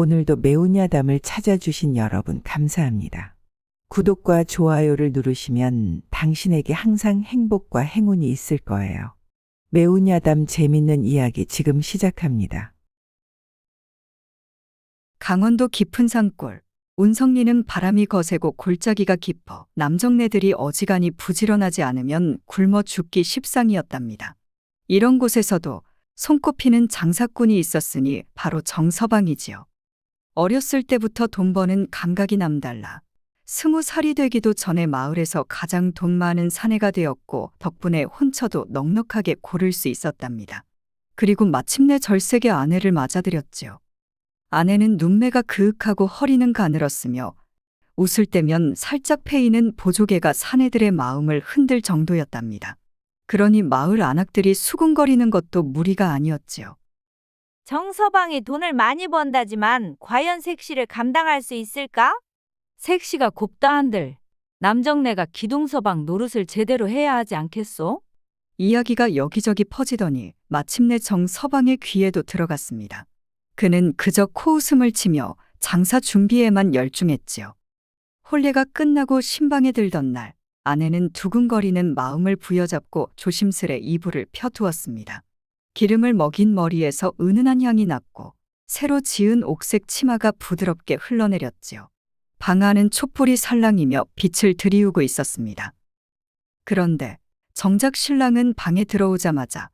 오늘도 매운 야담을 찾아주신 여러분 감사합니다. 구독과 좋아요를 누르시면 당신에게 항상 행복과 행운이 있을 거예요. 매운 야담 재밌는 이야기 지금 시작합니다. 강원도 깊은 산골. 운성리는 바람이 거세고 골짜기가 깊어 남정네들이 어지간히 부지런하지 않으면 굶어 죽기 십상이었답니다. 이런 곳에서도 손꼽히는 장사꾼이 있었으니 바로 정서방이지요. 어렸을 때부터 돈 버는 감각이 남달라 20살이 되기도 전에 마을에서 가장 돈 많은 사내가 되었고 덕분에 혼처도 넉넉하게 고를 수 있었답니다. 그리고 마침내 절세게 아내를 맞아들였지요. 아내는 눈매가 그윽하고 허리는 가늘었으며 웃을 때면 살짝 패이는 보조개가 사내들의 마음을 흔들 정도였답니다. 그러니 마을 안악들이 수군거리는 것도 무리가 아니었지요. 정서방이 돈을 많이 번다지만 과연 색시를 감당할 수 있을까? 색시가 곱다 한들 남정네가 기둥서방 노릇을 제대로 해야 하지 않겠소? 이야기가 여기저기 퍼지더니 마침내 정서방의 귀에도 들어갔습니다. 그는 그저 코웃음을 치며 장사 준비에만 열중했지요. 혼례가 끝나고 신방에 들던 날, 아내는 두근거리는 마음을 부여잡고 조심스레 이불을 펴두었습니다. 기름을 먹인 머리에서 은은한 향이 났고 새로 지은 옥색 치마가 부드럽게 흘러내렸지요. 방 안은 촛불이 살랑이며 빛을 들이우고 있었습니다. 그런데 정작 신랑은 방에 들어오자마자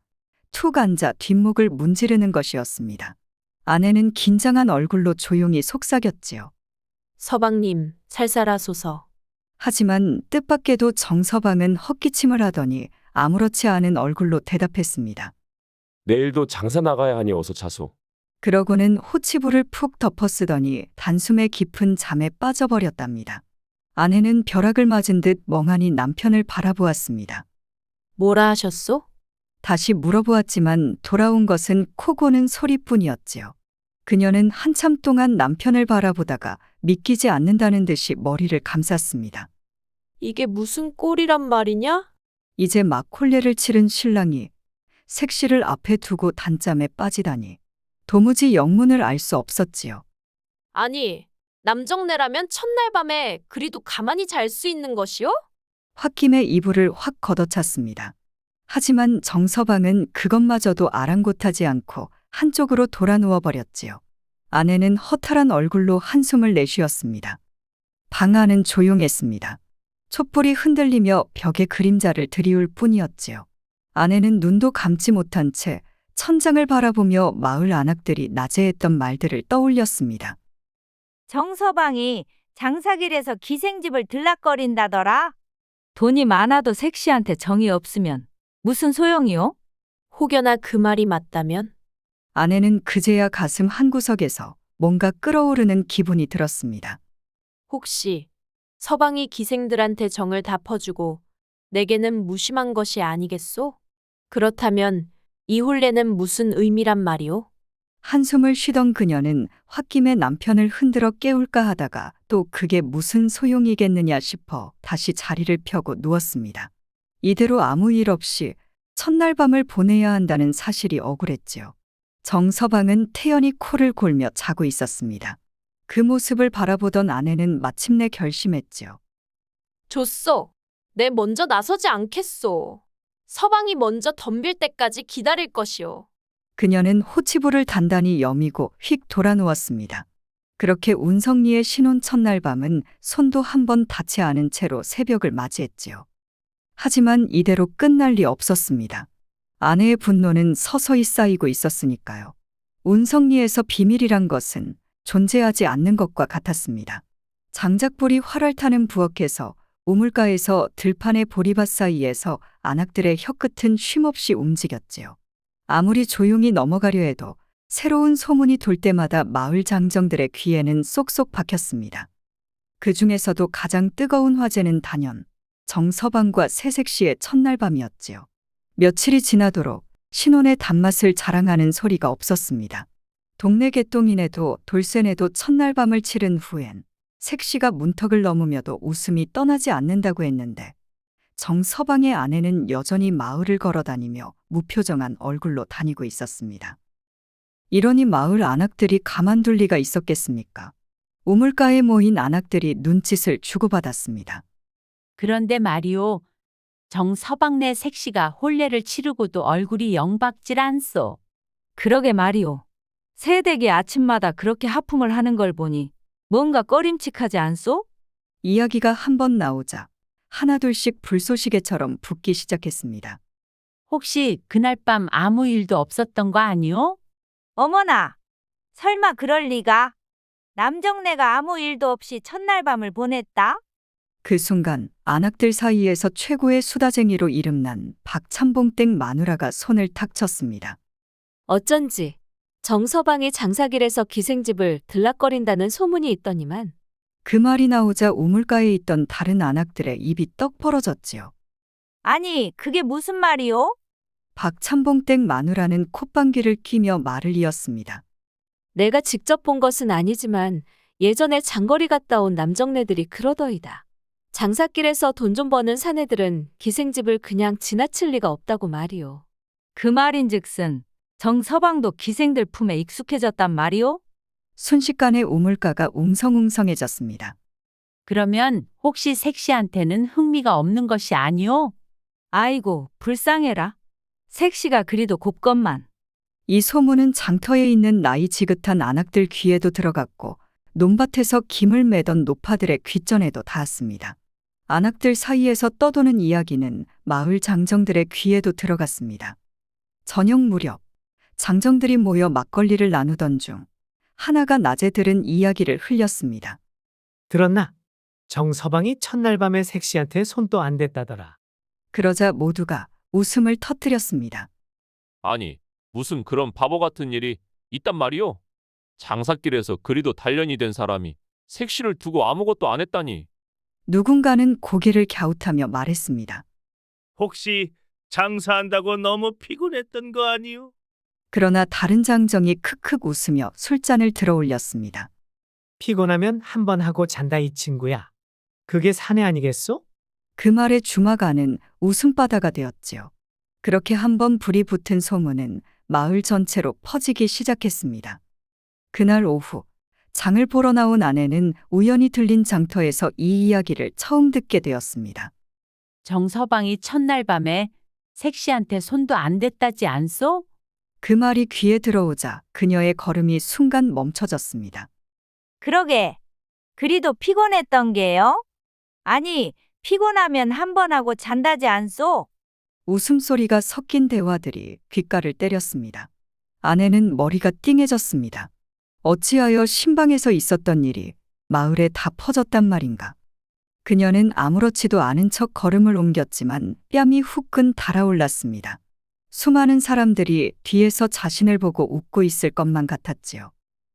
툭 앉아 뒷목을 문지르는 것이었습니다. 아내는 긴장한 얼굴로 조용히 속삭였지요. 서방님, 살살하소서. 하지만 뜻밖에도 정서방은 헛기침을 하더니 아무렇지 않은 얼굴로 대답했습니다. 내일도 장사 나가야 하니 어서 자소. 그러고는 호치부를 푹 덮어쓰더니 단숨에 깊은 잠에 빠져버렸답니다. 아내는 벼락을 맞은 듯 멍하니 남편을 바라보았습니다. 뭐라 하셨소? 다시 물어보았지만 돌아온 것은 코 고는 소리뿐이었지요. 그녀는 한참 동안 남편을 바라보다가 믿기지 않는다는 듯이 머리를 감쌌습니다. 이게 무슨 꼴이란 말이냐? 이제 막 혼례를 치른 신랑이 색시를 앞에 두고 단잠에 빠지다니 도무지 영문을 알 수 없었지요. 아니, 남정네라면 첫날 밤에 그리도 가만히 잘 수 있는 것이요? 홧김에 이불을 확 걷어찼습니다. 하지만 정서방은 그것마저도 아랑곳하지 않고 한쪽으로 돌아 누워버렸지요. 아내는 허탈한 얼굴로 한숨을 내쉬었습니다. 방 안은 조용했습니다. 촛불이 흔들리며 벽에 그림자를 드리울 뿐이었지요. 아내는 눈도 감지 못한 채 천장을 바라보며 마을 안악들이 낮에 했던 말들을 떠올렸습니다. 정서방이 장사길에서 기생집을 들락거린다더라. 돈이 많아도 색시한테 정이 없으면 무슨 소용이요? 혹여나 그 말이 맞다면? 아내는 그제야 가슴 한구석에서 뭔가 끓어오르는 기분이 들었습니다. 혹시 서방이 기생들한테 정을 다 퍼주고 내게는 무심한 것이 아니겠소? 그렇다면 이 혼례는 무슨 의미란 말이오? 한숨을 쉬던 그녀는 홧김에 남편을 흔들어 깨울까 하다가 또 그게 무슨 소용이겠느냐 싶어 다시 자리를 펴고 누웠습니다. 이대로 아무 일 없이 첫날 밤을 보내야 한다는 사실이 억울했지요. 정서방은 태연히 코를 골며 자고 있었습니다. 그 모습을 바라보던 아내는 마침내 결심했지요. 좋소. 내 먼저 나서지 않겠소. 서방이 먼저 덤빌 때까지 기다릴 것이오. 그녀는 호치부를 단단히 여미고 휙 돌아 누웠습니다. 그렇게 운성리의 신혼 첫날 밤은 손도 한 번 닿지 않은 채로 새벽을 맞이했지요. 하지만 이대로 끝날 리 없었습니다. 아내의 분노는 서서히 쌓이고 있었으니까요. 운성리에서 비밀이란 것은 존재하지 않는 것과 같았습니다. 장작불이 활활 타는 부엌에서 우물가에서 들판의 보리밭 사이에서 안악들의 혀끝은 쉼없이 움직였지요. 아무리 조용히 넘어가려 해도 새로운 소문이 돌 때마다 마을 장정들의 귀에는 쏙쏙 박혔습니다. 그 중에서도 가장 뜨거운 화제는 단연 정서방과 새색시의 첫날 밤이었지요. 며칠이 지나도록 신혼의 단맛을 자랑하는 소리가 없었습니다. 동네 개똥이네도 돌쇠네도 첫날 밤을 치른 후엔 색시가 문턱을 넘으며도 웃음이 떠나지 않는다고 했는데 정서방의 아내는 여전히 마을을 걸어다니며 무표정한 얼굴로 다니고 있었습니다. 이러니 마을 안악들이 가만둘 리가 있었겠습니까? 우물가에 모인 안악들이 눈짓을 주고받았습니다. 그런데 말이오. 정서방네 색시가 혼례를 치르고도 얼굴이 영박질 않소. 그러게 말이오. 새댁이 아침마다 그렇게 하품을 하는 걸 보니 뭔가 꺼림칙하지 않소? 이야기가 한 번 나오자 하나둘씩 불쏘시개처럼 붙기 시작했습니다. 혹시 그날 밤 아무 일도 없었던 거 아니오? 어머나, 설마 그럴 리가? 남정네가 아무 일도 없이 첫날 밤을 보냈다? 그 순간 안악들 사이에서 최고의 수다쟁이로 이름난 박참봉댁 마누라가 손을 탁 쳤습니다. 어쩐지 정서방이 장사길에서 기생집을 들락거린다는 소문이 있더니만. 그 말이 나오자 우물가에 있던 다른 안악들의 입이 떡 벌어졌지요. 아니, 그게 무슨 말이오? 박참봉댁 마누라는 콧방귀를 뀌며 말을 이었습니다. 내가 직접 본 것은 아니지만 예전에 장거리 갔다 온 남정네들이 그러더이다. 장사길에서 돈 좀 버는 사내들은 기생집을 그냥 지나칠 리가 없다고 말이오. 그 말인즉슨 정서방도 기생들 품에 익숙해졌단 말이오? 순식간에 우물가가 웅성웅성해졌습니다. 그러면 혹시 색시한테는 흥미가 없는 것이 아니오? 아이고, 불쌍해라. 색시가 그리도 곱건만. 이 소문은 장터에 있는 나이 지긋한 안악들 귀에도 들어갔고 논밭에서 김을 매던 노파들의 귓전에도 닿았습니다. 안악들 사이에서 떠도는 이야기는 마을 장정들의 귀에도 들어갔습니다. 저녁 무렵 장정들이 모여 막걸리를 나누던 중 하나가 낮에 들은 이야기를 흘렸습니다. 들었나? 정서방이 첫날 밤에 색시한테 손도 안 댔다더라. 그러자 모두가 웃음을 터뜨렸습니다. 아니, 무슨 그런 바보 같은 일이 있단 말이오? 장사길에서 그리도 단련이 된 사람이 색시를 두고 아무것도 안 했다니. 누군가는 고개를 갸웃하며 말했습니다. 혹시 장사한다고 너무 피곤했던 거 아니오? 그러나 다른 장정이 크크 웃으며 술잔을 들어 올렸습니다. 피곤하면 한 번 하고 잔다 이 친구야. 그게 사내 아니겠소? 그 말에 주마가는 웃음바다가 되었지요. 그렇게 한번 불이 붙은 소문은 마을 전체로 퍼지기 시작했습니다. 그날 오후 장을 보러 나온 아내는 우연히 들린 장터에서 이 이야기를 처음 듣게 되었습니다. 정서방이 첫날 밤에 색시한테 손도 안 댔다지 않소? 그 말이 귀에 들어오자 그녀의 걸음이 순간 멈춰졌습니다. 그러게, 그리도 피곤했던 게요? 아니, 피곤하면 한 번 하고 잔다지 않소? 웃음소리가 섞인 대화들이 귓가를 때렸습니다. 아내는 머리가 띵해졌습니다. 어찌하여 신방에서 있었던 일이 마을에 다 퍼졌단 말인가. 그녀는 아무렇지도 않은 척 걸음을 옮겼지만 뺨이 후끈 달아올랐습니다. 수많은 사람들이 뒤에서 자신을 보고 웃고 있을 것만 같았지요.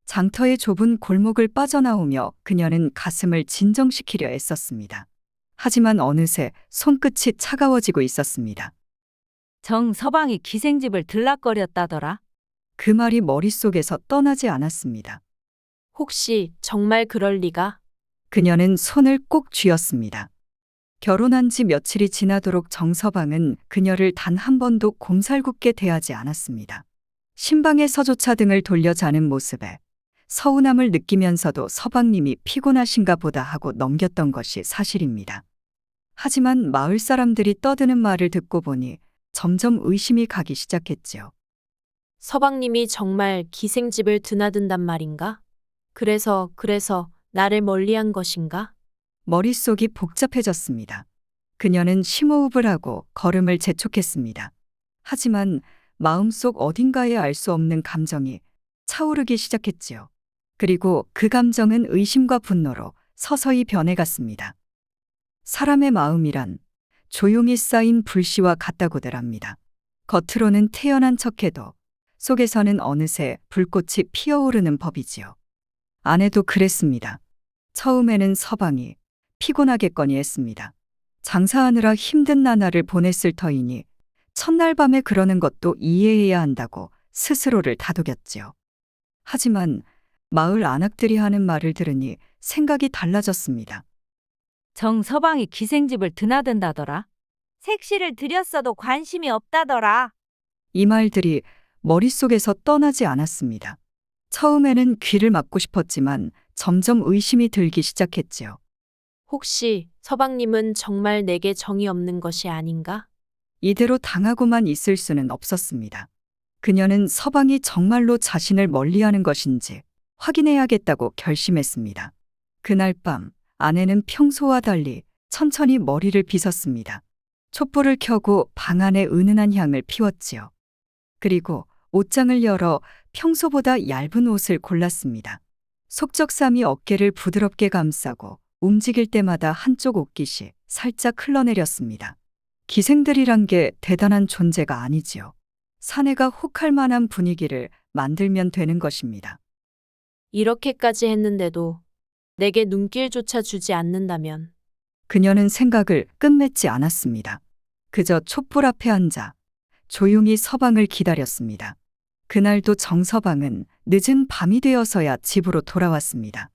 장터의 좁은 골목을 빠져나오며 그녀는 가슴을 진정시키려 애썼습니다. 하지만 어느새 손끝이 차가워지고 있었습니다. 정서방이 기생집을 들락거렸다더라. 그 말이 머릿속에서 떠나지 않았습니다. 혹시 정말 그럴 리가? 그녀는 손을 꼭 쥐었습니다. 결혼한 지 며칠이 지나도록 정서방은 그녀를 단 한 번도 곰살궂게 대하지 않았습니다. 신방에서조차 등을 돌려 자는 모습에 서운함을 느끼면서도 서방님이 피곤하신가 보다 하고 넘겼던 것이 사실입니다. 하지만 마을 사람들이 떠드는 말을 듣고 보니 점점 의심이 가기 시작했지요. 서방님이 정말 기생집을 드나든단 말인가? 그래서 나를 멀리한 것인가? 머릿속이 복잡해졌습니다. 그녀는 심호흡을 하고 걸음을 재촉했습니다. 하지만 마음속 어딘가에 알 수 없는 감정이 차오르기 시작했지요. 그리고 그 감정은 의심과 분노로 서서히 변해갔습니다. 사람의 마음이란 조용히 쌓인 불씨와 같다고들 합니다. 겉으로는 태연한 척해도 속에서는 어느새 불꽃이 피어오르는 법이지요. 아내도 그랬습니다. 처음에는 서방이 피곤하겠거니 했습니다. 장사하느라 힘든 나날을 보냈을 터이니 첫날 밤에 그러는 것도 이해해야 한다고 스스로를 다독였지요. 하지만 마을 안악들이 하는 말을 들으니 생각이 달라졌습니다. 정서방이 기생집을 드나든다더라. 색시를 들였어도 관심이 없다더라. 이 말들이 머릿속에서 떠나지 않았습니다. 처음에는 귀를 막고 싶었지만 점점 의심이 들기 시작했지요. 혹시 서방님은 정말 내게 정이 없는 것이 아닌가? 이대로 당하고만 있을 수는 없었습니다. 그녀는 서방이 정말로 자신을 멀리하는 것인지 확인해야겠다고 결심했습니다. 그날 밤 아내는 평소와 달리 천천히 머리를 빗었습니다. 촛불을 켜고 방 안에 은은한 향을 피웠지요. 그리고 옷장을 열어 평소보다 얇은 옷을 골랐습니다. 속적삼이 어깨를 부드럽게 감싸고 움직일 때마다 한쪽 옷깃이 살짝 흘러내렸습니다. 기생들이란 게 대단한 존재가 아니지요. 사내가 혹할 만한 분위기를 만들면 되는 것입니다. 이렇게까지 했는데도 내게 눈길조차 주지 않는다면 그녀는 생각을 끝맺지 않았습니다. 그저 촛불 앞에 앉아 조용히 서방을 기다렸습니다. 그날도 정서방은 늦은 밤이 되어서야 집으로 돌아왔습니다.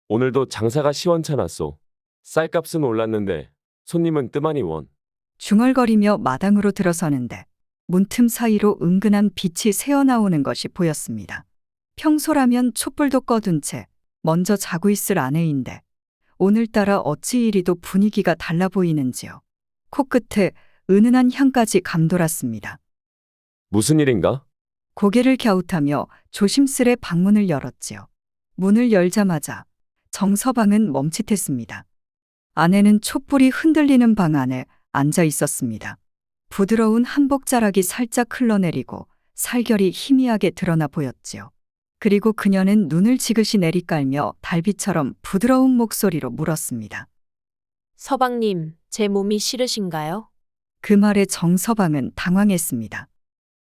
오늘도 장사가 시원찮았소. 쌀값은 올랐는데 손님은 뜨만이 원. 중얼거리며 마당으로 들어서는데 문틈 사이로 은근한 빛이 새어나오는 것이 보였습니다. 평소라면 촛불도 꺼둔 채 먼저 자고 있을 아내인데 오늘따라 어찌 이리도 분위기가 달라 보이는지요. 코끝에 은은한 향까지 감돌았습니다. 무슨 일인가? 고개를 갸웃하며 조심스레 방문을 열었지요. 문을 열자마자 정서방은 멈칫했습니다. 아내는 촛불이 흔들리는 방 안에 앉아 있었습니다. 부드러운 한복자락이 살짝 흘러내리고 살결이 희미하게 드러나 보였지요. 그리고 그녀는 눈을 지그시 내리깔며 달빛처럼 부드러운 목소리로 물었습니다. 서방님, 제 몸이 싫으신가요? 그 말에 정서방은 당황했습니다.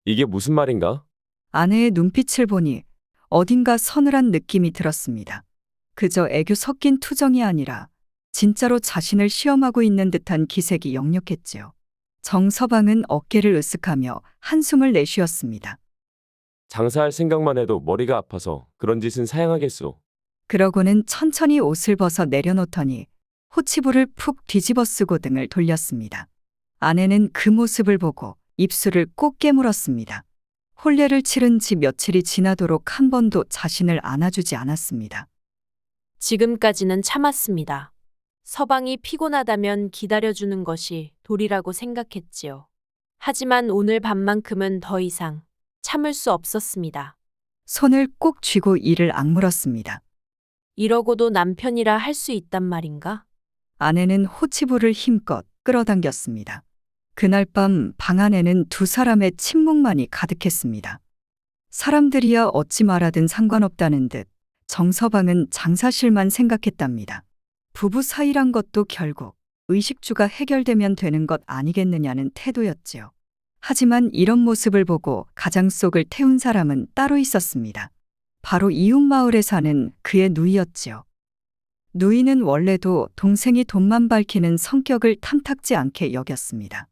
이게 무슨 말인가? 아내의 눈빛을 보니 어딘가 서늘한 느낌이 들었습니다. 그저 애교 섞인 투정이 아니라 진짜로 자신을 시험하고 있는 듯한 기색이 역력했지요. 정서방은 어깨를 으쓱하며 한숨을 내쉬었습니다. 장사할 생각만 해도 머리가 아파서 그런 짓은 사양하겠소. 그러고는 천천히 옷을 벗어 내려놓더니 호치부를 푹 뒤집어 쓰고 등을 돌렸습니다. 아내는 그 모습을 보고 입술을 꼭 깨물었습니다. 혼례를 치른 지 며칠이 지나도록 한 번도 자신을 안아주지 않았습니다. 지금까지는 참았습니다. 서방이 피곤하다면 기다려주는 것이 도리라고 생각했지요. 하지만 오늘 밤만큼은 더 이상 참을 수 없었습니다. 손을 꼭 쥐고 이를 악물었습니다. 이러고도 남편이라 할 수 있단 말인가? 아내는 호치부를 힘껏 끌어당겼습니다. 그날 밤 방 안에는 두 사람의 침묵만이 가득했습니다. 사람들이야 어찌 말하든 상관없다는 듯 정서방은 장사실만 생각했답니다. 부부 사이란 것도 결국 의식주가 해결되면 되는 것 아니겠느냐는 태도였지요. 하지만 이런 모습을 보고 가장 속을 태운 사람은 따로 있었습니다. 바로 이웃 마을에 사는 그의 누이였지요. 누이는 원래도 동생이 돈만 밝히는 성격을 탐탁지 않게 여겼습니다.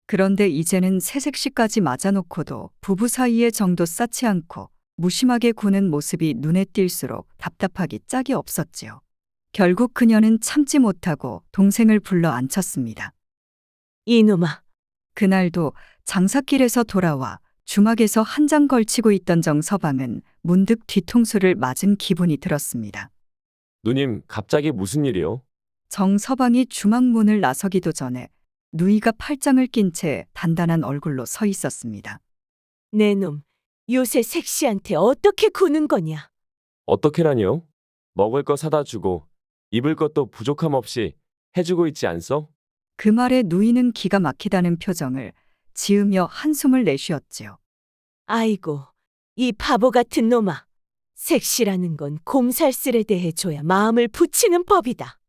그런데 이제는 새색시까지 맞아놓고도 부부 사이의 정도 쌓지 않고 무심하게 구는 모습이 눈에 띌수록 답답하기 짝이 없었지요. 결국 그녀는 참지 못하고 동생을 불러 앉혔습니다. 이놈아, 그날도 장사길에서 돌아와 주막에서 한 장 걸치고 있던 정서방은 문득 뒤통수를 맞은 기분이 들었습니다. 누님, 갑자기 무슨 일이요? 정서방이 주막 문을 나서기도 전에 누이가 팔짱을 낀 채 단단한 얼굴로 서 있었습니다. 내 놈, 요새 색시한테 어떻게 구는 거냐? 어떻게라니요? 먹을 거 사다 주고 입을 것도 부족함 없이 해주고 있지 않소? 그 말에 누이는 기가 막히다는 표정을 지으며 한숨을 내쉬었지요. 아이고, 이 바보 같은 놈아. 색시라는 건 곰살쓸에 대해 줘야 마음을 붙이는 법이다.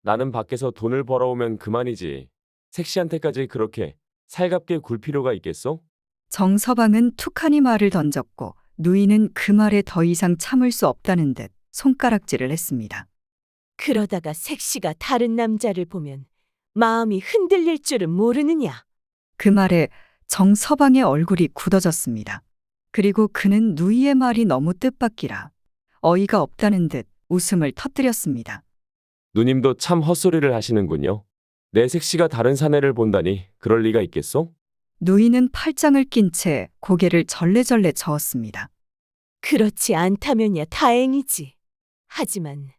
나는 밖에서 돈을 벌어오면 그만이지. 색시한테까지 그렇게 살갑게 굴 필요가 있겠소? 정서방은 툭하니 말을 던졌고 누이는 그 말에 더 이상 참을 수 없다는 듯 손가락질을 했습니다. 그러다가 색시가 다른 남자를 보면 마음이 흔들릴 줄은 모르느냐? 그 말에 정서방의 얼굴이 굳어졌습니다. 그리고 그는 누이의 말이 너무 뜻밖이라 어이가 없다는 듯 웃음을 터뜨렸습니다. 누님도 참 헛소리를 하시는군요. 내 색시가 다른 사내를 본다니 그럴 리가 있겠소? 누이는 팔짱을 낀 채 고개를 절레절레 저었습니다. 그렇지 않다면야 다행이지. 하지만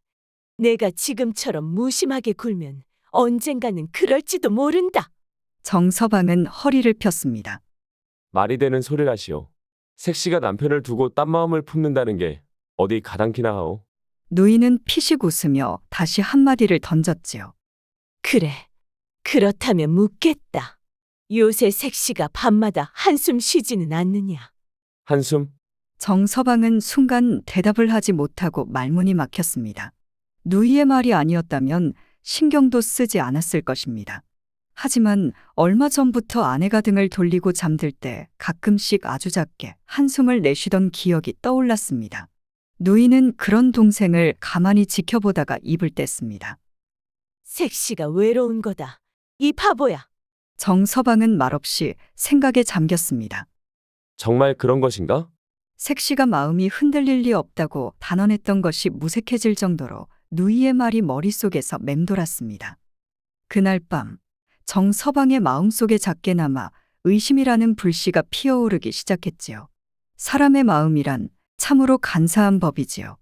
내가 지금처럼 무심하게 굴면 언젠가는 그럴지도 모른다. 정서방은 허리를 폈습니다. 말이 되는 소리를 하시오. 색시가 남편을 두고 딴 마음을 품는다는 게 어디 가당키나 하오. 누이는 피식 웃으며 다시 한마디를 던졌지요. 그래, 그렇다면 묻겠다. 요새 색시가 밤마다 한숨 쉬지는 않느냐? 한숨? 정서방은 순간 대답을 하지 못하고 말문이 막혔습니다. 누이의 말이 아니었다면 신경도 쓰지 않았을 것입니다. 하지만 얼마 전부터 아내가 등을 돌리고 잠들 때 가끔씩 아주 작게 한숨을 내쉬던 기억이 떠올랐습니다. 누이는 그런 동생을 가만히 지켜보다가 입을 뗐습니다. 색시가 외로운 거다. 이 바보야. 정서방은 말없이 생각에 잠겼습니다. 정말 그런 것인가? 색시가 마음이 흔들릴 리 없다고 단언했던 것이 무색해질 정도로 누이의 말이 머릿속에서 맴돌았습니다. 그날 밤 정서방의 마음속에 작게나마 의심이라는 불씨가 피어오르기 시작했지요. 사람의 마음이란 참으로 간사한 법이지요.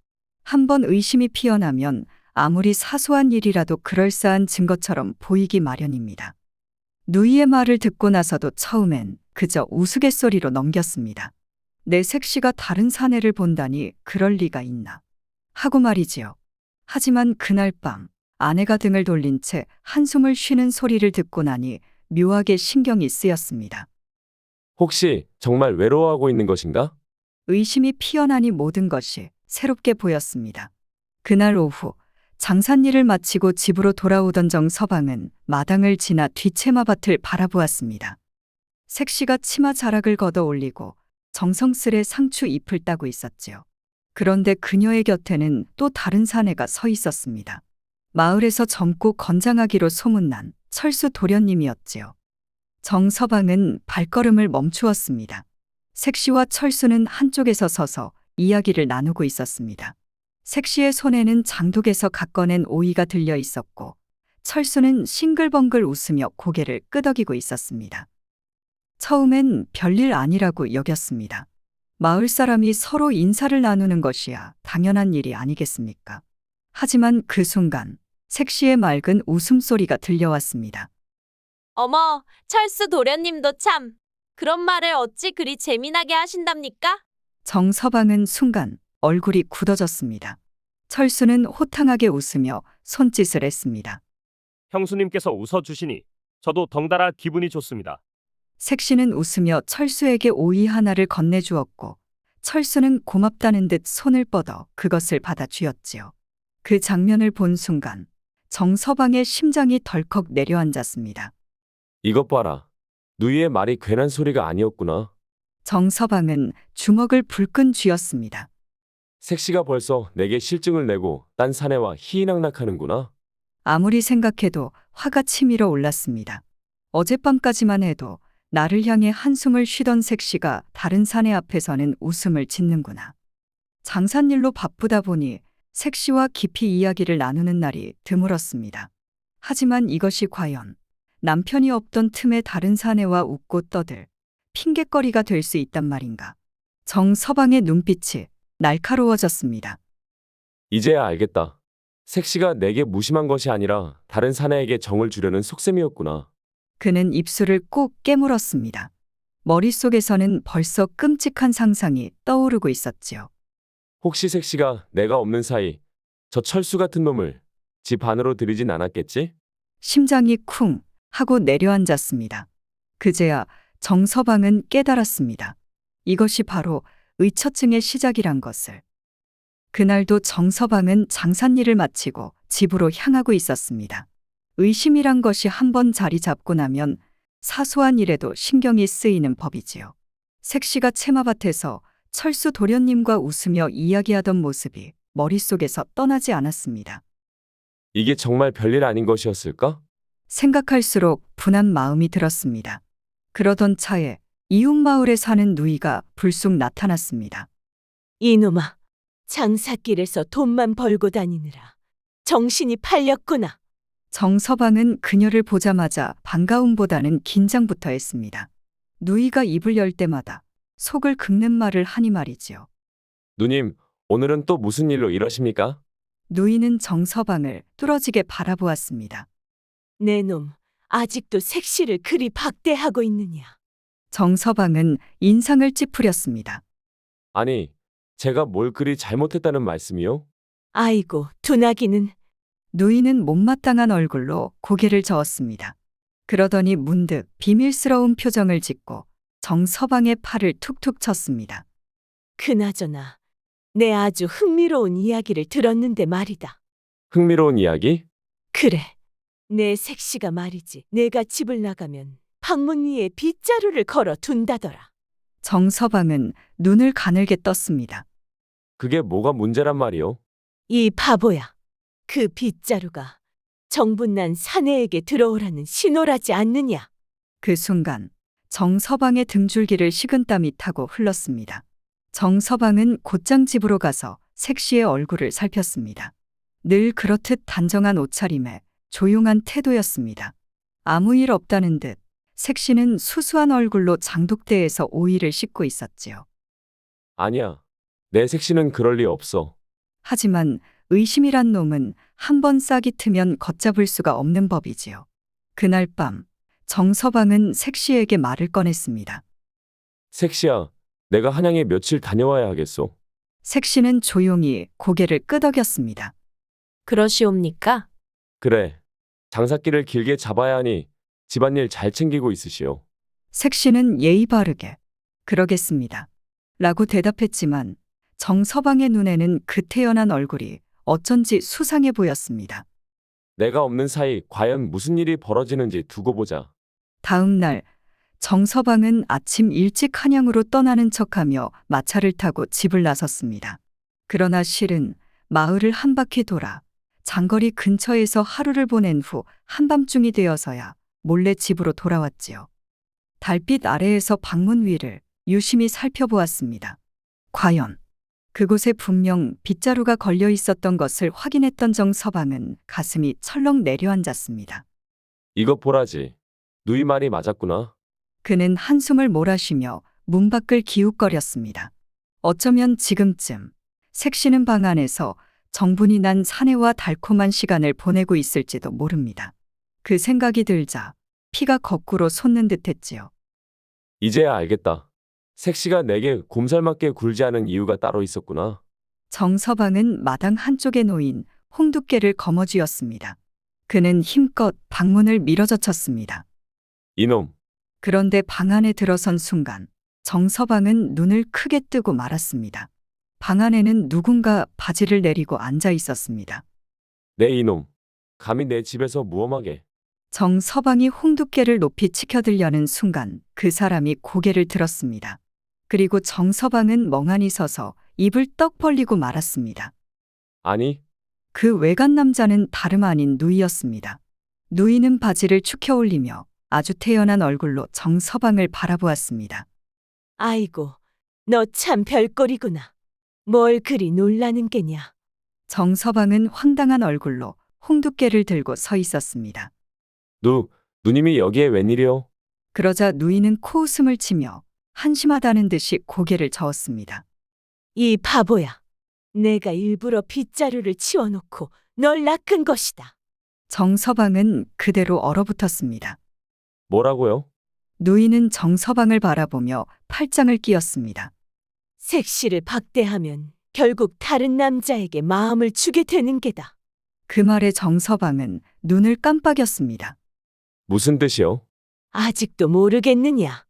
한번 의심이 피어나면 아무리 사소한 일이라도 그럴싸한 증거처럼 보이기 마련입니다. 누이의 말을 듣고 나서도 처음엔 그저 우스갯소리로 넘겼습니다. 내 색시가 다른 사내를 본다니 그럴 리가 있나 하고 말이지요. 하지만 그날 밤 아내가 등을 돌린 채 한숨을 쉬는 소리를 듣고 나니 묘하게 신경이 쓰였습니다. 혹시 정말 외로워하고 있는 것인가? 의심이 피어나니 모든 것이 새롭게 보였습니다. 그날 오후 장산일을 마치고 집으로 돌아오던 정서방은 마당을 지나 뒷채마밭을 바라보았습니다. 색시가 치마 자락을 걷어 올리고 정성스레 상추 잎을 따고 있었지요. 그런데 그녀의 곁에는 또 다른 사내가 서 있었습니다. 마을에서 젊고 건장하기로 소문난 철수 도련님이었지요. 정서방은 발걸음을 멈추었습니다. 색시와 철수는 한쪽에서 서서 이야기를 나누고 있었습니다. 색시의 손에는 장독에서 가꺼낸 오이가 들려 있었고 철수는 싱글벙글 웃으며 고개를 끄덕이고 있었습니다. 처음엔 별일 아니라고 여겼습니다. 마을 사람이 서로 인사를 나누는 것이야 당연한 일이 아니겠습니까? 하지만 그 순간 색시의 맑은 웃음소리가 들려왔습니다. 어머, 철수 도련님도 참. 그런 말을 어찌 그리 재미나게 하신답니까? 정서방은 순간 얼굴이 굳어졌습니다. 철수는 호탕하게 웃으며 손짓을 했습니다. 형수님께서 웃어주시니 저도 덩달아 기분이 좋습니다. 색시는 웃으며 철수에게 오이 하나를 건네주었고 철수는 고맙다는 듯 손을 뻗어 그것을 받아 쥐었지요. 그 장면을 본 순간 정서방의 심장이 덜컥 내려앉았습니다. 이것 봐라. 누이의 말이 괜한 소리가 아니었구나. 정서방은 주먹을 불끈 쥐었습니다. 색시가 벌써 내게 실증을 내고 딴 사내와 희희낙낙하는구나. 아무리 생각해도 화가 치밀어 올랐습니다. 어젯밤까지만 해도 나를 향해 한숨을 쉬던 색시가 다른 사내 앞에서는 웃음을 짓는구나. 장산일로 바쁘다 보니 색시와 깊이 이야기를 나누는 날이 드물었습니다. 하지만 이것이 과연 남편이 없던 틈에 다른 사내와 웃고 떠들 핑곗거리가 될 수 있단 말인가. 정서방의 눈빛이 날카로워졌습니다. 이제야 알겠다. 색시가 내게 무심한 것이 아니라 다른 사내에게 정을 주려는 속셈이었구나. 그는 입술을 꼭 깨물었습니다. 머릿속에서는 벌써 끔찍한 상상이 떠오르고 있었지요. 혹시 색시가 내가 없는 사이 저 철수 같은 놈을 집 안으로 들이진 않았겠지? 심장이 쿵 하고 내려앉았습니다. 그제야 정서방은 깨달았습니다. 이것이 바로 의처증의 시작이란 것을. 그날도 정서방은 장산일을 마치고 집으로 향하고 있었습니다. 의심이란 것이 한번 자리 잡고 나면 사소한 일에도 신경이 쓰이는 법이지요. 색시가 채마밭에서 철수 도련님과 웃으며 이야기하던 모습이 머릿속에서 떠나지 않았습니다. 이게 정말 별일 아닌 것이었을까? 생각할수록 분한 마음이 들었습니다. 그러던 차에 이웃 마을에 사는 누이가 불쑥 나타났습니다. 이놈아, 장사길에서 돈만 벌고 다니느라 정신이 팔렸구나. 정서방은 그녀를 보자마자 반가움보다는 긴장부터 했습니다. 누이가 입을 열 때마다 속을 긁는 말을 하니 말이지요. 누님, 오늘은 또 무슨 일로 이러십니까? 누이는 정서방을 뚫어지게 바라보았습니다. 내 놈, 아직도 색시를 그리 박대하고 있느냐? 정서방은 인상을 찌푸렸습니다. 아니, 제가 뭘 그리 잘못했다는 말씀이요? 아이고, 둔하기는. 누이는 못마땅한 얼굴로 고개를 저었습니다. 그러더니 문득 비밀스러운 표정을 짓고 정서방의 팔을 툭툭 쳤습니다. 그나저나 내 아주 흥미로운 이야기를 들었는데 말이다. 흥미로운 이야기? 그래, 내 색시가 말이지. 내가 집을 나가면 방문 위에 빗자루를 걸어 둔다더라. 정서방은 눈을 가늘게 떴습니다. 그게 뭐가 문제란 말이요? 이 바보야. 그 빗자루가 정분난 사내에게 들어오라는 신호라지 않느냐? 그 순간 정서방의 등줄기를 식은땀이 타고 흘렀습니다. 정서방은 곧장 집으로 가서 색시의 얼굴을 살폈습니다. 늘 그렇듯 단정한 옷차림에 조용한 태도였습니다. 아무 일 없다는 듯 색시는 수수한 얼굴로 장독대에서 오이를 씻고 있었지요. 아니야. 내 색시는 그럴 리 없어. 하지만 의심이란 놈은 한 번 싹이 트면 걷잡을 수가 없는 법이지요. 그날 밤 정서방은 색시에게 말을 꺼냈습니다. 색시야, 내가 한양에 며칠 다녀와야 하겠소. 색시는 조용히 고개를 끄덕였습니다. 그러시옵니까? 그래. 장사길을 길게 잡아야 하니 집안일 잘 챙기고 있으시오. 색시는 예의 바르게 그러겠습니다. 라고 대답했지만 정서방의 눈에는 그 태연한 얼굴이 어쩐지 수상해 보였습니다. 내가 없는 사이 과연 무슨 일이 벌어지는지 두고 보자. 다음 날 정서방은 아침 일찍 한양으로 떠나는 척하며 마차를 타고 집을 나섰습니다. 그러나 실은 마을을 한 바퀴 돌아 장거리 근처에서 하루를 보낸 후 한밤중이 되어서야 몰래 집으로 돌아왔지요. 달빛 아래에서 방문 위를 유심히 살펴보았습니다. 과연 그곳에 분명 빗자루가 걸려 있었던 것을 확인했던 정서방은 가슴이 철렁 내려앉았습니다. 이것 보라지. 누이 말이 맞았구나. 그는 한숨을 몰아쉬며 문 밖을 기웃거렸습니다. 어쩌면 지금쯤 색시는 방 안에서 정분이 난 사내와 달콤한 시간을 보내고 있을지도 모릅니다. 그 생각이 들자 피가 거꾸로 솟는 듯했지요. 이제야 알겠다. 색시가 내게 곰살맞게 굴지 않은 이유가 따로 있었구나. 정서방은 마당 한쪽에 놓인 홍두깨를 거머쥐었습니다. 그는 힘껏 방문을 밀어젖혔습니다. 이놈. 그런데 방 안에 들어선 순간 정서방은 눈을 크게 뜨고 말았습니다. 방 안에는 누군가 바지를 내리고 앉아 있었습니다. 내 이놈. 감히 내 집에서 무엄하게. 정서방이 홍두깨를 높이 치켜들려는 순간 그 사람이 고개를 들었습니다. 그리고 정서방은 멍하니 서서 입을 떡 벌리고 말았습니다. 아니, 그 외간 남자는 다름 아닌 누이였습니다. 누이는 바지를 축혀 올리며 아주 태연한 얼굴로 정서방을 바라보았습니다. 아이고, 너 참 별꼴이구나. 뭘 그리 놀라는 게냐? 정서방은 황당한 얼굴로 홍두깨를 들고 서 있었습니다. 누님이 여기에 웬일이요? 그러자 누이는 코웃음을 치며 한심하다는 듯이 고개를 저었습니다. 이 바보야. 내가 일부러 빗자루를 치워놓고 널 낚은 것이다. 정서방은 그대로 얼어붙었습니다. 뭐라고요? 누이는 정서방을 바라보며 팔짱을 끼었습니다. 색시를 박대하면 결국 다른 남자에게 마음을 주게 되는 게다. 그 말에 정서방은 눈을 깜빡였습니다. 무슨 뜻이요? 아직도 모르겠느냐?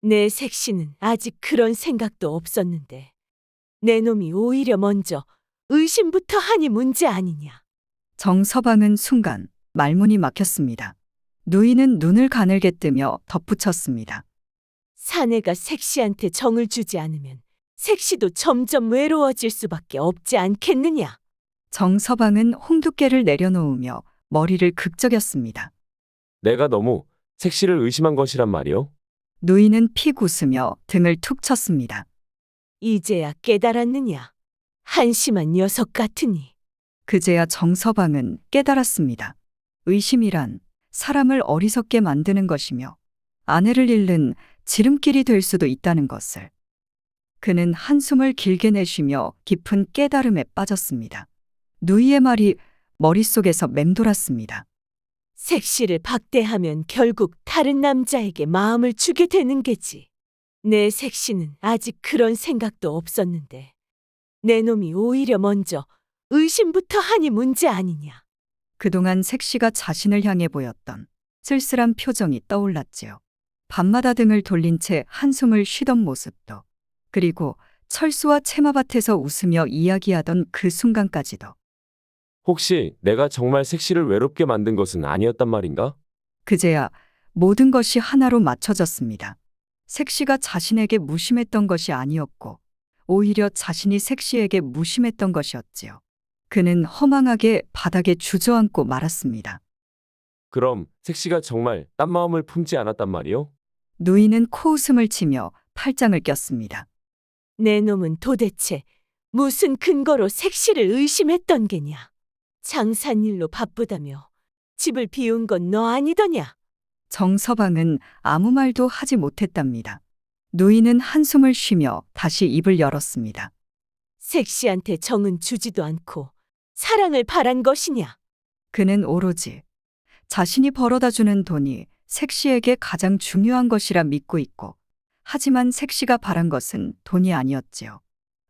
내 색시는 아직 그런 생각도 없었는데 내 놈이 오히려 먼저 의심부터 하니 문제 아니냐? 정서방은 순간 말문이 막혔습니다. 누이는 눈을 가늘게 뜨며 덧붙였습니다. 사내가 색시한테 정을 주지 않으면 색시도 점점 외로워질 수밖에 없지 않겠느냐? 정서방은 홍두깨를 내려놓으며 머리를 극적였습니다. 내가 너무 색시를 의심한 것이란 말이요? 누이는 픽 웃으며 등을 툭 쳤습니다. 이제야 깨달았느냐? 한심한 녀석 같으니. 그제야 정서방은 깨달았습니다. 의심이란 사람을 어리석게 만드는 것이며 아내를 잃는 지름길이 될 수도 있다는 것을. 그는 한숨을 길게 내쉬며 깊은 깨달음에 빠졌습니다. 누이의 말이 머릿속에서 맴돌았습니다. 색시를 박대하면 결국 다른 남자에게 마음을 주게 되는 게지. 내 색시는 아직 그런 생각도 없었는데 내 놈이 오히려 먼저 의심부터 하니 문제 아니냐. 그동안 색시가 자신을 향해 보였던 쓸쓸한 표정이 떠올랐지요. 밤마다 등을 돌린 채 한숨을 쉬던 모습도, 그리고 철수와 채마밭에서 웃으며 이야기하던 그 순간까지도. 혹시 내가 정말 색시를 외롭게 만든 것은 아니었단 말인가? 그제야 모든 것이 하나로 맞춰졌습니다. 색시가 자신에게 무심했던 것이 아니었고 오히려 자신이 색시에게 무심했던 것이었지요. 그는 허망하게 바닥에 주저앉고 말았습니다. 그럼 색시가 정말 딴 마음을 품지 않았단 말이오? 누이는 코웃음을 치며 팔짱을 꼈습니다. 내 놈은 도대체 무슨 근거로 색시를 의심했던 게냐. 장산일로 바쁘다며 집을 비운 건 너 아니더냐. 정서방은 아무 말도 하지 못했답니다. 누이는 한숨을 쉬며 다시 입을 열었습니다. 색시한테 정은 주지도 않고 사랑을 바란 것이냐. 그는 오로지 자신이 벌어다주는 돈이 색시에게 가장 중요한 것이라 믿고 있고, 하지만 색시가 바란 것은 돈이 아니었지요.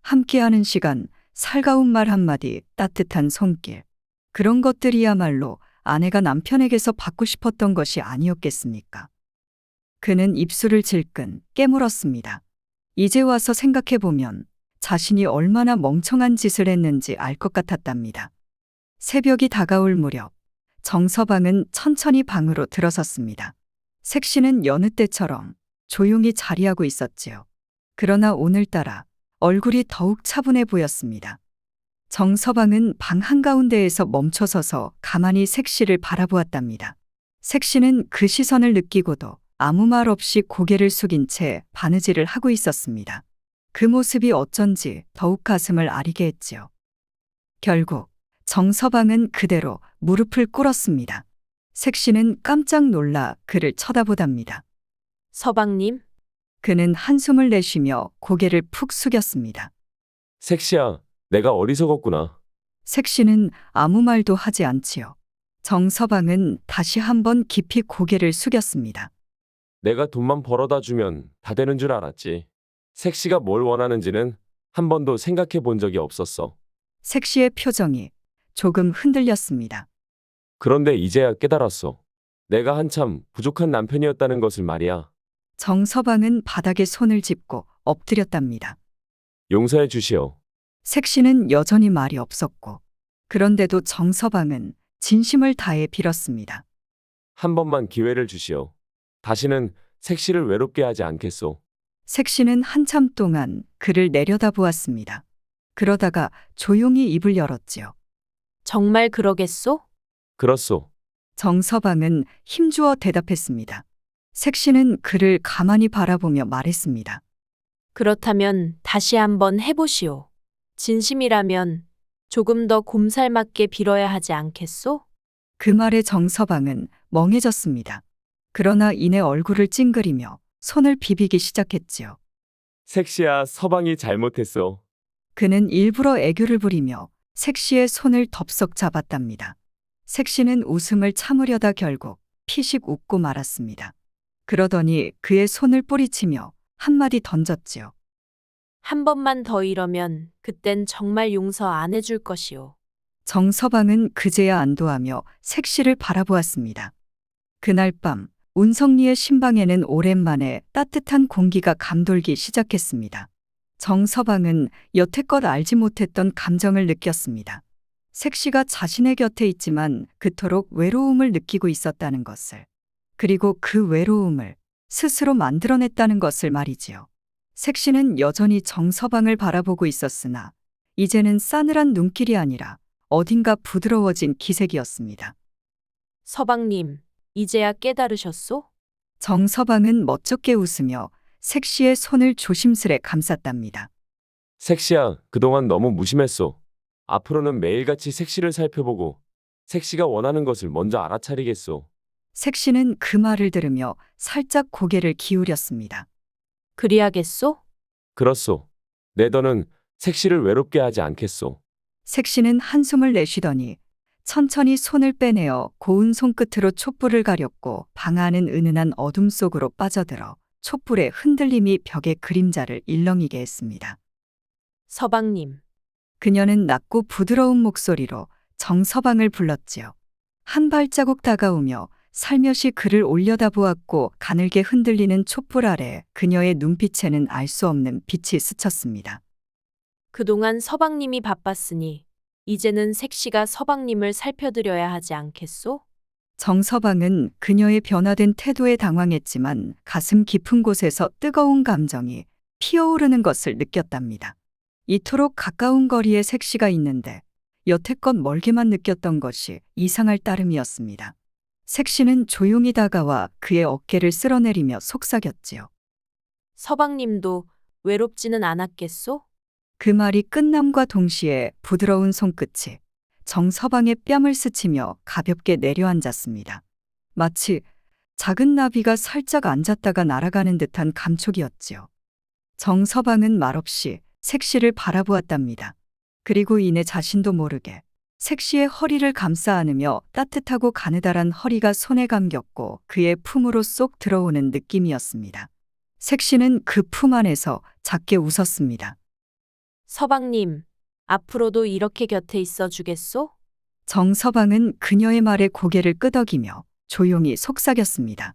함께하는 시간, 살가운 말 한마디, 따뜻한 손길. 그런 것들이야말로 아내가 남편에게서 받고 싶었던 것이 아니었겠습니까? 그는 입술을 질끈 깨물었습니다. 이제 와서 생각해보면 자신이 얼마나 멍청한 짓을 했는지 알 것 같았답니다. 새벽이 다가올 무렵 정서방은 천천히 방으로 들어섰습니다. 색시는 여느 때처럼 조용히 자리하고 있었지요. 그러나 오늘따라 얼굴이 더욱 차분해 보였습니다. 정서방은 방 한가운데에서 멈춰서서 가만히 색시를 바라보았답니다. 색시는 그 시선을 느끼고도 아무 말 없이 고개를 숙인 채 바느질을 하고 있었습니다. 그 모습이 어쩐지 더욱 가슴을 아리게 했지요. 결국 정서방은 그대로 무릎을 꿇었습니다. 색시는 깜짝 놀라 그를 쳐다보답니다. 서방님, 그는 한숨을 내쉬며 고개를 푹 숙였습니다. 색시야, 내가 어리석었구나. 색시는 아무 말도 하지 않지요. 정서방은 다시 한번 깊이 고개를 숙였습니다. 내가 돈만 벌어다 주면 다 되는 줄 알았지. 색시가 뭘 원하는지는 한 번도 생각해 본 적이 없었어. 색시의 표정이 조금 흔들렸습니다. 그런데 이제야 깨달았어. 내가 한참 부족한 남편이었다는 것을 말이야. 정서방은 바닥에 손을 짚고 엎드렸답니다. 용서해 주시오. 색시는 여전히 말이 없었고, 그런데도 정서방은 진심을 다해 빌었습니다. 한 번만 기회를 주시오. 다시는 색시를 외롭게 하지 않겠소. 색시는 한참 동안 그를 내려다보았습니다. 그러다가 조용히 입을 열었지요. 정말 그러겠소? 그렇소. 정서방은 힘주어 대답했습니다. 색시는 그를 가만히 바라보며 말했습니다. 그렇다면 다시 한번 해보시오. 진심이라면 조금 더 곰살맞게 빌어야 하지 않겠소? 그 말에 정서방은 멍해졌습니다. 그러나 이내 얼굴을 찡그리며 손을 비비기 시작했지요. 색시야, 서방이 잘못했어. 그는 일부러 애교를 부리며 색시의 손을 덥석 잡았답니다. 색시는 웃음을 참으려다 결국 피식 웃고 말았습니다. 그러더니 그의 손을 뿌리치며 한마디 던졌지요. 한 번만 더 이러면 그땐 정말 용서 안 해줄 것이오. 정서방은 그제야 안도하며 색시를 바라보았습니다. 그날 밤 운성리의 신방에는 오랜만에 따뜻한 공기가 감돌기 시작했습니다. 정서방은 여태껏 알지 못했던 감정을 느꼈습니다. 색시가 자신의 곁에 있지만 그토록 외로움을 느끼고 있었다는 것을, 그리고 그 외로움을 스스로 만들어냈다는 것을 말이지요. 색시는 여전히 정서방을 바라보고 있었으나 이제는 싸늘한 눈길이 아니라 어딘가 부드러워진 기색이었습니다. 서방님, 이제야 깨달으셨소? 정서방은 멋쩍게 웃으며 색시의 손을 조심스레 감쌌답니다. 색시야, 그동안 너무 무심했소. 앞으로는 매일같이 색시를 살펴보고 색시가 원하는 것을 먼저 알아차리겠소. 색 씨는 그 말을 들으며 살짝 고개를 기울였습니다. 그리하겠소? 그렇소. 내 더는 색시를 외롭게 하지 않겠소. 색 씨는 한숨을 내쉬더니 천천히 손을 빼내어 고운 손끝으로 촛불을 가렸고 방 안은 은은한 어둠 속으로 빠져들어 촛불의 흔들림이 벽의 그림자를 일렁이게 했습니다. 서방님, 그녀는 낮고 부드러운 목소리로 정서방을 불렀지요. 한 발자국 다가오며 살며시 그를 올려다보았고 가늘게 흔들리는 촛불 아래 그녀의 눈빛에는 알 수 없는 빛이 스쳤습니다. 그동안 서방님이 바빴으니 이제는 색시가 서방님을 살펴드려야 하지 않겠소? 정서방은 그녀의 변화된 태도에 당황했지만 가슴 깊은 곳에서 뜨거운 감정이 피어오르는 것을 느꼈답니다. 이토록 가까운 거리에 색시가 있는데 여태껏 멀게만 느꼈던 것이 이상할 따름이었습니다. 색시는 조용히 다가와 그의 어깨를 쓸어내리며 속삭였지요. 서방님도 외롭지는 않았겠소? 그 말이 끝남과 동시에 부드러운 손끝이 정서방의 뺨을 스치며 가볍게 내려앉았습니다. 마치 작은 나비가 살짝 앉았다가 날아가는 듯한 감촉이었지요. 정서방은 말없이 색시를 바라보았답니다. 그리고 이내 자신도 모르게 색시의 허리를 감싸 안으며 따뜻하고 가느다란 허리가 손에 감겼고 그의 품으로 쏙 들어오는 느낌이었습니다. 색시는 그 품 안에서 작게 웃었습니다. 서방님, 앞으로도 이렇게 곁에 있어 주겠소? 정서방은 그녀의 말에 고개를 끄덕이며 조용히 속삭였습니다.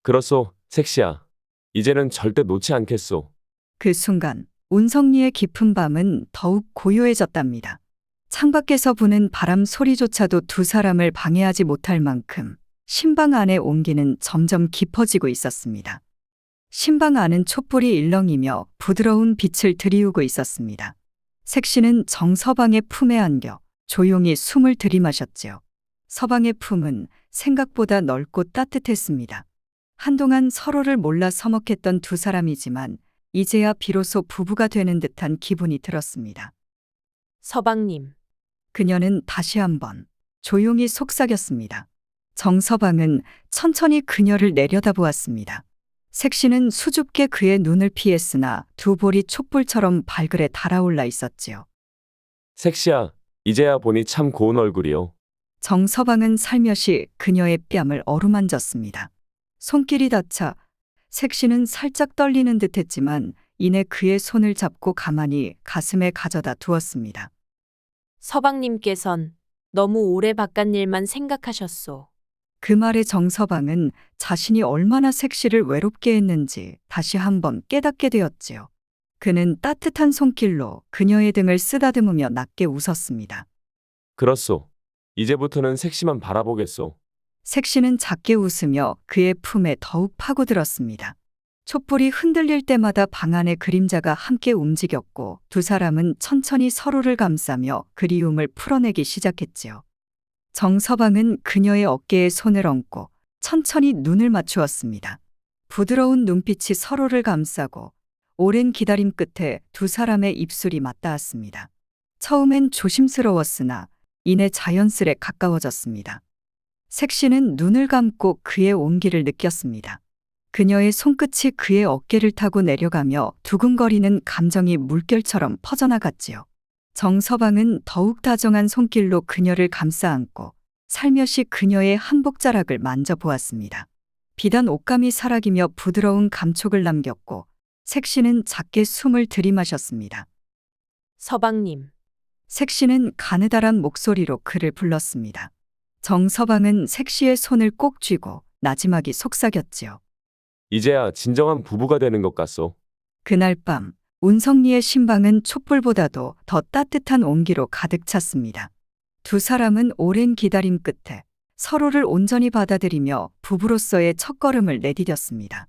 그렇소, 색시야. 이제는 절대 놓지 않겠소. 그 순간 운성리의 깊은 밤은 더욱 고요해졌답니다. 창밖에서 부는 바람 소리조차도 두 사람을 방해하지 못할 만큼 신방 안의 온기는 점점 깊어지고 있었습니다. 신방 안은 촛불이 일렁이며 부드러운 빛을 들이우고 있었습니다. 색시는 정서방의 품에 안겨 조용히 숨을 들이마셨지요. 서방의 품은 생각보다 넓고 따뜻했습니다. 한동안 서로를 몰라 서먹했던 두 사람이지만 이제야 비로소 부부가 되는 듯한 기분이 들었습니다. 서방님, 그녀는 다시 한번 조용히 속삭였습니다. 정서방은 천천히 그녀를 내려다보았습니다. 색시는 수줍게 그의 눈을 피했으나 두 볼이 촛불처럼 발글에 달아올라 있었지요. 색시야, 이제야 보니 참 고운 얼굴이요. 정서방은 살며시 그녀의 뺨을 어루만졌습니다. 손길이 닿자 색시는 살짝 떨리는 듯했지만 이내 그의 손을 잡고 가만히 가슴에 가져다 두었습니다. 서방님께선 너무 오래 바깥 일만 생각하셨소. 그 말에 정서방은 자신이 얼마나 색시를 외롭게 했는지 다시 한번 깨닫게 되었지요. 그는 따뜻한 손길로 그녀의 등을 쓰다듬으며 낮게 웃었습니다. 그렇소. 이제부터는 색시만 바라보겠소. 색시는 작게 웃으며 그의 품에 더욱 파고들었습니다. 촛불이 흔들릴 때마다 방 안의 그림자가 함께 움직였고 두 사람은 천천히 서로를 감싸며 그리움을 풀어내기 시작했지요. 정서방은 그녀의 어깨에 손을 얹고 천천히 눈을 맞추었습니다. 부드러운 눈빛이 서로를 감싸고 오랜 기다림 끝에 두 사람의 입술이 맞닿았습니다. 처음엔 조심스러웠으나 이내 자연스레 가까워졌습니다. 색시는 눈을 감고 그의 온기를 느꼈습니다. 그녀의 손끝이 그의 어깨를 타고 내려가며 두근거리는 감정이 물결처럼 퍼져나갔지요. 정서방은 더욱 다정한 손길로 그녀를 감싸 안고 살며시 그녀의 한복자락을 만져보았습니다. 비단 옷감이 사라기며 부드러운 감촉을 남겼고 색시는 작게 숨을 들이마셨습니다. 서방님, 색시는 가느다란 목소리로 그를 불렀습니다. 정서방은 색시의 손을 꼭 쥐고 나지막이 속삭였지요. 이제야 진정한 부부가 되는 것 같소. 그날 밤 운성리의 신방은 촛불보다도 더 따뜻한 온기로 가득 찼습니다. 두 사람은 오랜 기다림 끝에 서로를 온전히 받아들이며 부부로서의 첫걸음을 내디뎠습니다.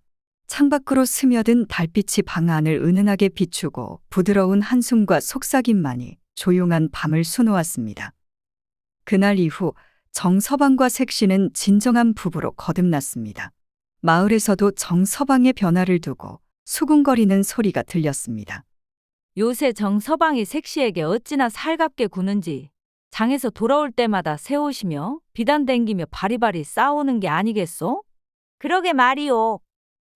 창밖으로 스며든 달빛이 방 안을 은은하게 비추고 부드러운 한숨과 속삭임만이 조용한 밤을 수놓았습니다. 그날 이후 정서방과 색시는 진정한 부부로 거듭났습니다. 마을에서도 정서방의 변화를 두고 수군거리는 소리가 들렸습니다. 요새 정서방이 색시에게 어찌나 살갑게 구는지 장에서 돌아올 때마다 새 옷이며 비단 댕기며 바리바리 싸우는 게 아니겠소? 그러게 말이오.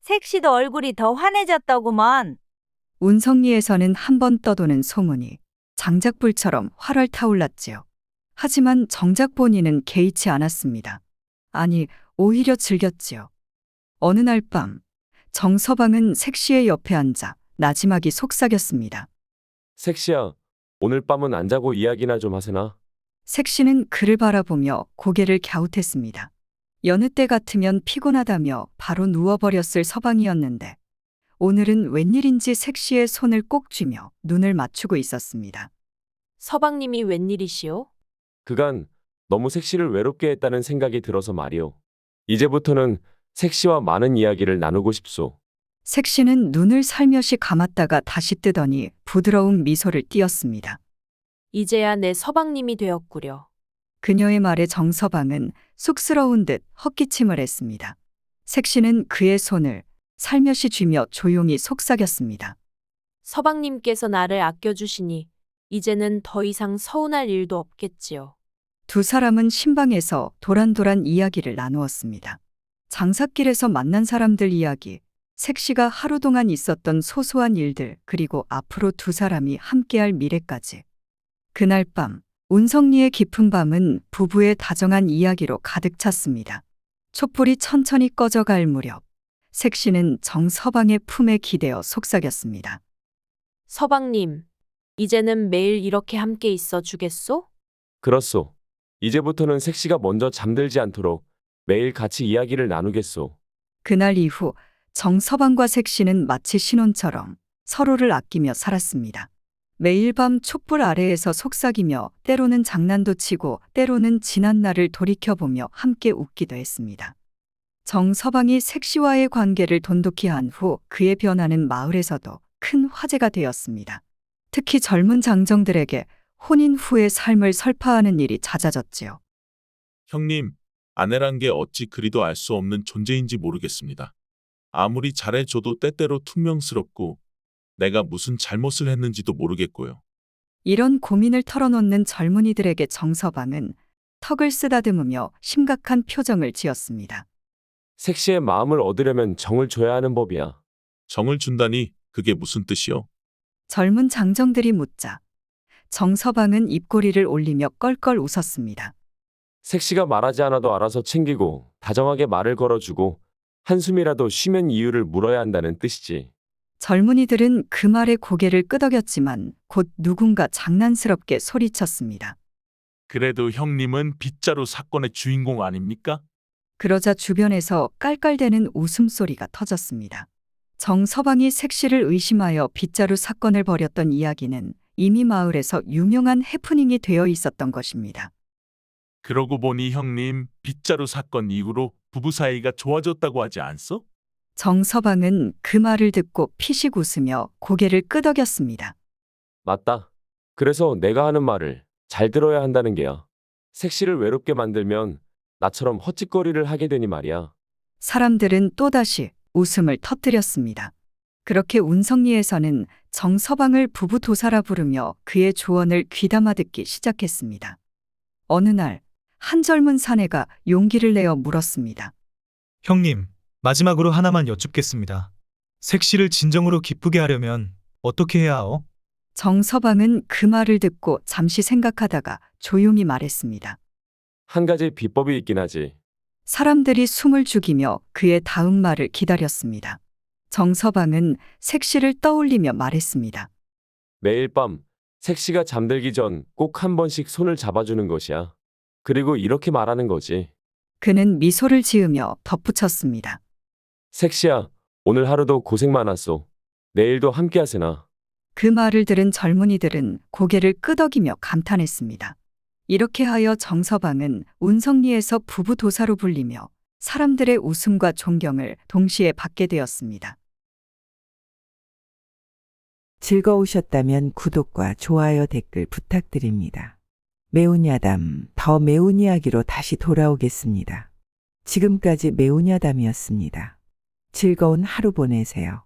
색시도 얼굴이 더 환해졌더구먼. 운성리에서는 한 번 떠도는 소문이 장작불처럼 활활 타올랐지요. 하지만 정작 본인은 개의치 않았습니다. 아니, 오히려 즐겼지요. 어느 날 밤, 정서방은 색시의 옆에 앉아 나지막이 속삭였습니다. 색시야, 오늘 밤은 안 자고 이야기나 좀 하세나? 색시는 그를 바라보며 고개를 갸웃했습니다. 여느 때 같으면 피곤하다며 바로 누워버렸을 서방이었는데 오늘은 웬일인지 색시의 손을 꼭 쥐며 눈을 맞추고 있었습니다. 서방님이 웬일이시오? 그간 너무 색시를 외롭게 했다는 생각이 들어서 말이오. 이제부터는 색시와 많은 이야기를 나누고 싶소. 색시는 눈을 살며시 감았다가 다시 뜨더니 부드러운 미소를 띄었습니다. 이제야 내 서방님이 되었구려. 그녀의 말에 정서방은 쑥스러운 듯 헛기침을 했습니다. 색시는 그의 손을 살며시 쥐며 조용히 속삭였습니다. 서방님께서 나를 아껴주시니 이제는 더 이상 서운할 일도 없겠지요. 두 사람은 신방에서 도란도란 이야기를 나누었습니다. 장삿길에서 만난 사람들 이야기, 색시가 하루 동안 있었던 소소한 일들, 그리고 앞으로 두 사람이 함께할 미래까지. 그날 밤, 운성리의 깊은 밤은 부부의 다정한 이야기로 가득 찼습니다. 촛불이 천천히 꺼져갈 무렵, 색시는 정서방의 품에 기대어 속삭였습니다. 서방님, 이제는 매일 이렇게 함께 있어 주겠소? 그렇소. 이제부터는 색시가 먼저 잠들지 않도록 매일 같이 이야기를 나누겠소. 그날 이후 정서방과 색시는 마치 신혼처럼 서로를 아끼며 살았습니다. 매일 밤 촛불 아래에서 속삭이며 때로는 장난도 치고 때로는 지난 날을 돌이켜보며 함께 웃기도 했습니다. 정서방이 색시와의 관계를 돈독히 한 후 그의 변화는 마을에서도 큰 화제가 되었습니다. 특히 젊은 장정들에게 혼인 후의 삶을 설파하는 일이 잦아졌지요. 형님, 아내란 게 어찌 그리도 알 수 없는 존재인지 모르겠습니다. 아무리 잘해줘도 때때로 퉁명스럽고 내가 무슨 잘못을 했는지도 모르겠고요. 이런 고민을 털어놓는 젊은이들에게 정서방은 턱을 쓰다듬으며 심각한 표정을 지었습니다. 색시의 마음을 얻으려면 정을 줘야 하는 법이야. 정을 준다니 그게 무슨 뜻이요? 젊은 장정들이 묻자 정서방은 입꼬리를 올리며 껄껄 웃었습니다. 색시가 말하지 않아도 알아서 챙기고 다정하게 말을 걸어주고 한숨이라도 쉬면 이유를 물어야 한다는 뜻이지. 젊은이들은 그 말에 고개를 끄덕였지만 곧 누군가 장난스럽게 소리쳤습니다. 그래도 형님은 빗자루 사건의 주인공 아닙니까? 그러자 주변에서 깔깔대는 웃음소리가 터졌습니다. 정서방이 색시를 의심하여 빗자루 사건을 벌였던 이야기는 이미 마을에서 유명한 해프닝이 되어 있었던 것입니다. 그러고 보니 형님 빗자루 사건 이후로 부부 사이가 좋아졌다고 하지 않소? 정서방은 그 말을 듣고 피식 웃으며 고개를 끄덕였습니다. 맞다. 그래서 내가 하는 말을 잘 들어야 한다는 게야. 색시를 외롭게 만들면 나처럼 헛짓거리를 하게 되니 말이야. 사람들은 또다시 웃음을 터뜨렸습니다. 그렇게 운성리에서는 정서방을 부부 도사라 부르며 그의 조언을 귀담아 듣기 시작했습니다. 어느 날, 한 젊은 사내가 용기를 내어 물었습니다. 형님, 마지막으로 하나만 여쭙겠습니다. 색시를 진정으로 기쁘게 하려면 어떻게 해야 하오? 정서방은 그 말을 듣고 잠시 생각하다가 조용히 말했습니다. 한 가지 비법이 있긴 하지. 사람들이 숨을 죽이며 그의 다음 말을 기다렸습니다. 정서방은 색시를 떠올리며 말했습니다. 매일 밤 색시가 잠들기 전 꼭 한 번씩 손을 잡아주는 것이야. 그리고 이렇게 말하는 거지. 그는 미소를 지으며 덧붙였습니다. 색시야, 오늘 하루도 고생 많았소. 내일도 함께 하세나. 그 말을 들은 젊은이들은 고개를 끄덕이며 감탄했습니다. 이렇게 하여 정서방은 운성리에서 부부 도사로 불리며 사람들의 웃음과 존경을 동시에 받게 되었습니다. 즐거우셨다면 구독과 좋아요 댓글 부탁드립니다. 매운 야담, 더 매운 이야기로 다시 돌아오겠습니다. 지금까지 매운 야담이었습니다. 즐거운 하루 보내세요.